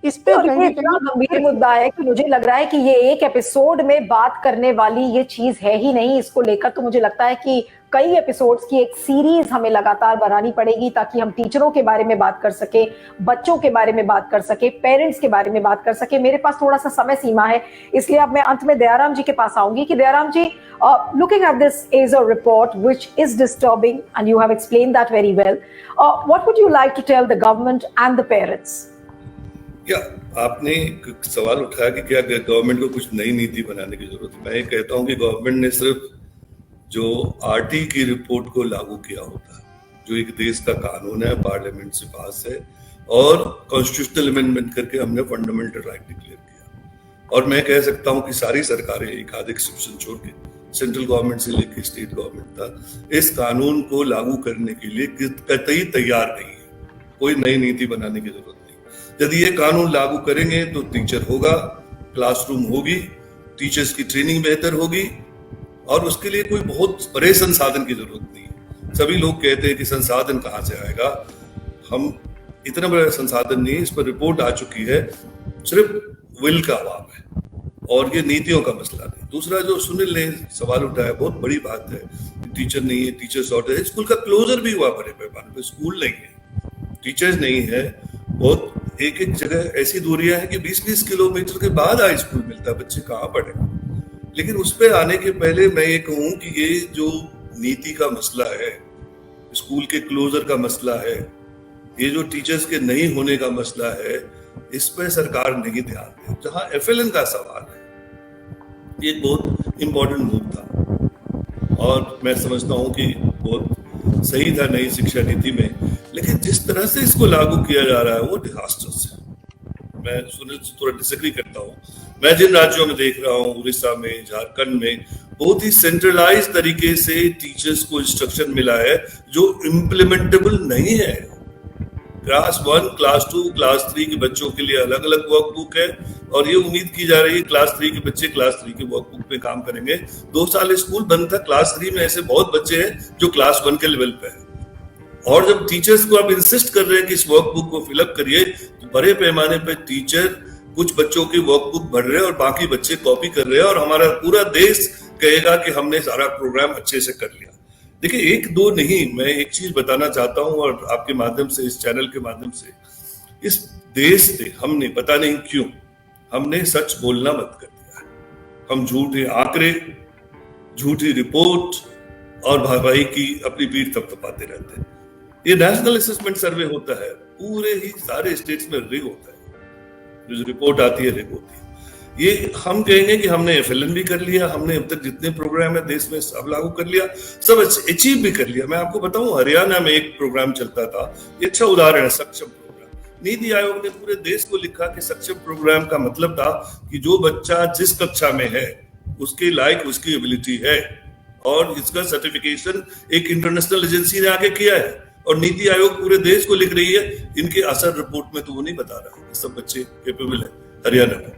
इस पे और कहीं ये ना इतना कहीं गंभीर मुद्दा है कि मुझे लग रहा है कि ये एक एपिसोड में बात करने वाली ये चीज है ही नहीं। इसको लेकर तो मुझे लगता है कि कई एपिसोड्स की एक सीरीज हमें लगातार बनानी पड़ेगी, ताकि हम टीचरों के बारे में बात कर सके, बच्चों के बारे में बात कर सके, पेरेंट्स के बारे में बात कर सके। मेरे पास थोड़ा सा समय सीमा है, इसलिए अब मैं अंत में दयाराम जी के पास आऊंगी कि दयाराम जी, looking at this ASER report, which is disturbing, and you have explained that very well, what would you like to tell the government and the parents? क्या आपने सवाल उठाया कि क्या गवर्नमेंट को कुछ नई नीति बनाने की जरूरत है। मैं ये कहता हूँ कि गवर्नमेंट ने सिर्फ जो आरटी की रिपोर्ट को लागू किया होता है, जो एक देश का कानून है, पार्लियामेंट से पास है और कॉन्स्टिट्यूशनल अमेंडमेंट करके हमने फंडामेंटल राइट डिक्लेयर किया। और मैं कह सकता हूँ कि सारी सरकारें, एक आध एक्सेप्शन छोड़ के, सेंट्रल गवर्नमेंट से लेकर स्टेट गवर्नमेंट तक, इस कानून को लागू करने के लिए कतई तैयार नहीं है। कोई नई नीति बनाने की जरूरत नहीं। यदि ये कानून लागू करेंगे तो टीचर होगा, क्लासरूम होगी, टीचर्स की ट्रेनिंग बेहतर होगी और उसके लिए कोई बहुत बड़े संसाधन की जरूरत नहीं है। सभी लोग कहते हैं कि संसाधन कहाँ से आएगा। हम इतना बड़ा संसाधन नहीं है, इस पर रिपोर्ट आ चुकी है, सिर्फ विल का अभाव है और ये नीतियों का मसला नहीं। दूसरा जो सुनील ने सवाल उठाया, बहुत बड़ी बात है, टीचर नहीं है, टीचर शॉर्टेज है। स्कूल का क्लोजर भी हुआ बड़े पैमाने पे, स्कूल नहीं है, टीचर्स नहीं है। बहुत एक जगह ऐसी दूरियां हैं कि 20-20 किलोमीटर के बाद हाई स्कूल मिलता है, बच्चे कहाँ पढ़ेंगे। लेकिन उस पे आने के पहले मैं ये कहूँ कि ये जो नीति का मसला है, स्कूल के क्लोजर का मसला है, ये जो टीचर्स के नहीं होने का मसला है, इस पे सरकार नहीं ध्यान दे। जहाँ FLN का सवाल है, ये बहुत इंपॉर्टेंट मूव था और मैं समझता हूँ कि बहुत सही था नई शिक्षा नीति में, लेकिन जिस तरह से इसको लागू किया जा रहा है वो डिजास्टर्स है। मैं सुनील से थोड़ा डिसएग्री करता हूँ। मैं जिन राज्यों में देख रहा हूँ, उड़ीसा में, झारखंड में, बहुत ही सेंट्रलाइज तरीके से टीचर्स को इंस्ट्रक्शन मिला है जो इम्प्लीमेंटेबल नहीं है। क्लास 1, क्लास 2, क्लास 3 के बच्चों के लिए अलग अलग वर्कबुक है और ये उम्मीद की जा रही है क्लास 3 के बच्चे क्लास 3 के वर्कबुक पे काम करेंगे। 2 साल स्कूल बंद था, क्लास 3 में ऐसे बहुत बच्चे हैं जो क्लास 1 के लेवल पे है। और जब टीचर्स को आप इंसिस्ट कर रहे हैं कि इस वर्कबुक को फिलअप करिए, तो बड़े पैमाने पे टीचर कुछ बच्चों की वर्कबुक भर रहे हैं और बाकी बच्चे कॉपी कर रहे हैं और हमारा पूरा देश कहेगा कि हमने सारा प्रोग्राम अच्छे से कर लिया। देखिए, एक दो नहीं, मैं एक चीज बताना चाहता हूं और आपके माध्यम से, इस चैनल के माध्यम से, इस देश से हमने पता नहीं क्यों हमने सच बोलना बंद कर दिया है। हम झूठे आंकड़े, झूठी रिपोर्ट और भाई की अपनी पीठ थपथपाते रहते हैं। ये नेशनल असेसमेंट सर्वे होता है, पूरे ही सारे स्टेट्स में रिग होता है, जो रिपोर्ट आती है रिग होती है। ये हम कहेंगे कि हमने FLN भी कर लिया, हमने अब तक जितने प्रोग्राम है देश में सब लागू कर लिया, सब अचीव भी कर लिया। मैं आपको बताऊं, हरियाणा में एक प्रोग्राम चलता था, ये अच्छा उदाहरण है, सक्षम प्रोग्राम। नीति आयोग ने पूरे देश को लिखा कि सक्षम प्रोग्राम का मतलब था कि जो बच्चा जिस कक्षा में है उसके लायक उसकी एबिलिटी है, और इसका सर्टिफिकेशन एक इंटरनेशनल एजेंसी ने आके किया है और नीति आयोग पूरे देश को लिख रही है। इनके असर रिपोर्ट में तो वो नहीं बता रहा है सब बच्चे कैपेबल है, हरियाणा में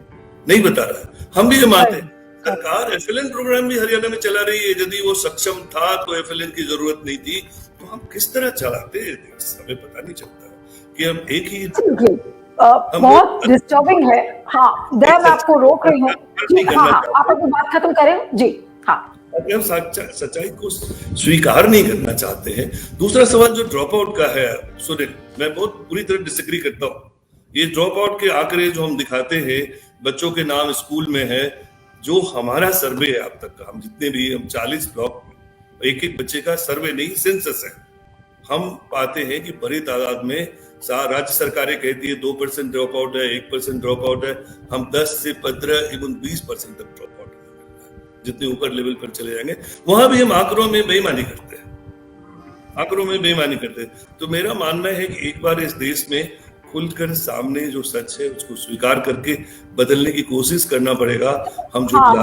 नहीं बता रहा है। हम भी ये मानते हैं, सरकार FLN प्रोग्राम भी हरियाणा में चला रही है। यदि वो सक्षम था तो FLN की जरूरत नहीं थी, तो हम किस तरह चलाते हैं देश, हमें पता नहीं चलता कि हम एक ही बहुत डिस्टर्बिंग है। हाँ, मैं आपको रोक रही हूँ। हाँ, आप अपनी बात खत्म करें जी। हाँ, हम सच्चाई को स्वीकार नहीं करना चाहते हैं। दूसरा सवाल जो ड्रॉप आउट का है, सुनील, मैं बहुत पूरी तरह डिसएग्री करता हूँ। ये ड्रॉप आउट के आंकड़े जो हम दिखाते हैं, बच्चों के नाम स्कूल में है, जो हमारा सर्वे है अब तक का, हम जितने भी, हम 40 ब्लॉक में एक बच्चे का सर्वे नहीं, सेंसस है, हम पाते हैं कि बड़ी तादाद में राज्य सरकारें कहती है 2% ड्रॉप आउट है, 1% ड्रॉप आउट है, हम 10 से 15 इवन 20% तक ड्रॉप आउट है। जितने ऊपर लेवल पर चले जाएंगे वहां भी हम आंकड़ों में बेईमानी करते हैं, आंकड़ों में बेईमानी करते हैं। तो मेरा मानना है कि एक बार इस देश में खुलकर सामने जो सच है उसको स्वीकार करके बदलने की कोशिश करना पड़ेगा। हम जो आप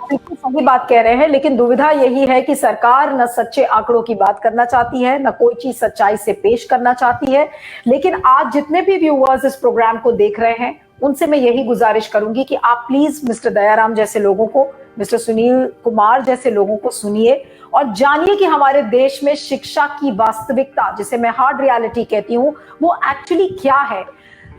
बिल्कुल सही बात कह रहे हैं, लेकिन दुविधा यही है कि सरकार न सच्चे आंकड़ों की बात करना चाहती है, न कोई चीज सच्चाई से पेश करना चाहती है। लेकिन आज जितने भी व्यूअर्स इस प्रोग्राम को देख रहे हैं, उनसे मैं यही गुजारिश करूंगी कि आप प्लीज मिस्टर दयाराम जैसे लोगों को, मिस्टर सुनील कुमार जैसे लोगों को सुनिए और जानिए कि हमारे देश में शिक्षा की वास्तविकता, जिसे मैं हार्ड रियलिटी कहती हूँ, वो एक्चुअली क्या है।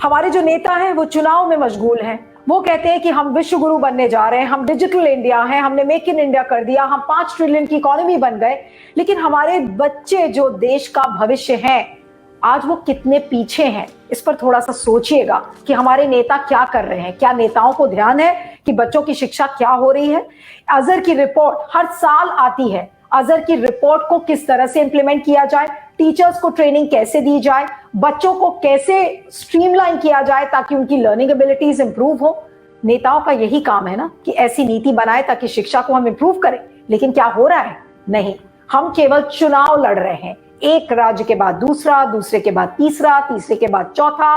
हमारे जो नेता हैं वो चुनाव में मशगूल हैं। वो कहते हैं कि हम विश्व गुरु बनने जा रहे हैं, हम डिजिटल इंडिया हैं, हमने मेक इन इंडिया कर दिया, हम 5 ट्रिलियन की इकोनॉमी बन गए। लेकिन हमारे बच्चे जो देश का भविष्य हैं, आज वो कितने पीछे हैं, इस पर थोड़ा सा सोचिएगा कि हमारे नेता क्या कर रहे हैं। क्या नेताओं को ध्यान है कि बच्चों की शिक्षा क्या हो रही है? अजहर की रिपोर्ट हर साल आती है। अजहर की रिपोर्ट को किस तरह से इंप्लीमेंट किया जाए, टीचर्स को ट्रेनिंग कैसे दी जाए, बच्चों को कैसे स्ट्रीमलाइन किया जाए ताकि उनकी लर्निंग एबिलिटीज इंप्रूव हो। नेताओं का यही काम है ना कि ऐसी नीति बनाए ताकि शिक्षा को हम इंप्रूव करें। लेकिन क्या हो रहा है? नहीं, हम केवल चुनाव लड़ रहे हैं, एक राज्य के बाद दूसरा, दूसरे के बाद तीसरा, तीसरे के बाद चौथा,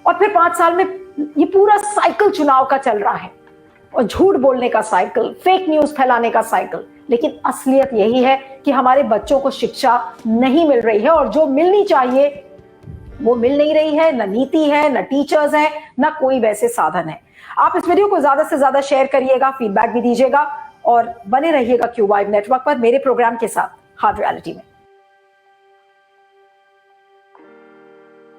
और फिर 5 साल में ये पूरा साइकिल चुनाव का चल रहा है। और झूठ बोलने का साइकिल, फेक न्यूज फैलाने का साइकिल। लेकिन असलियत यही है कि हमारे बच्चों को शिक्षा नहीं मिल रही है, और जो मिलनी चाहिए वो मिल नहीं रही है। न नीति है, न टीचर्स हैं, न कोई वैसे साधन है। आप इस वीडियो को ज्यादा से ज्यादा शेयर करिएगा, फीडबैक भी दीजिएगा, और बने रहिएगा क्यूब वाइब नेटवर्क पर मेरे प्रोग्राम के साथ हार्ड रियलिटी में।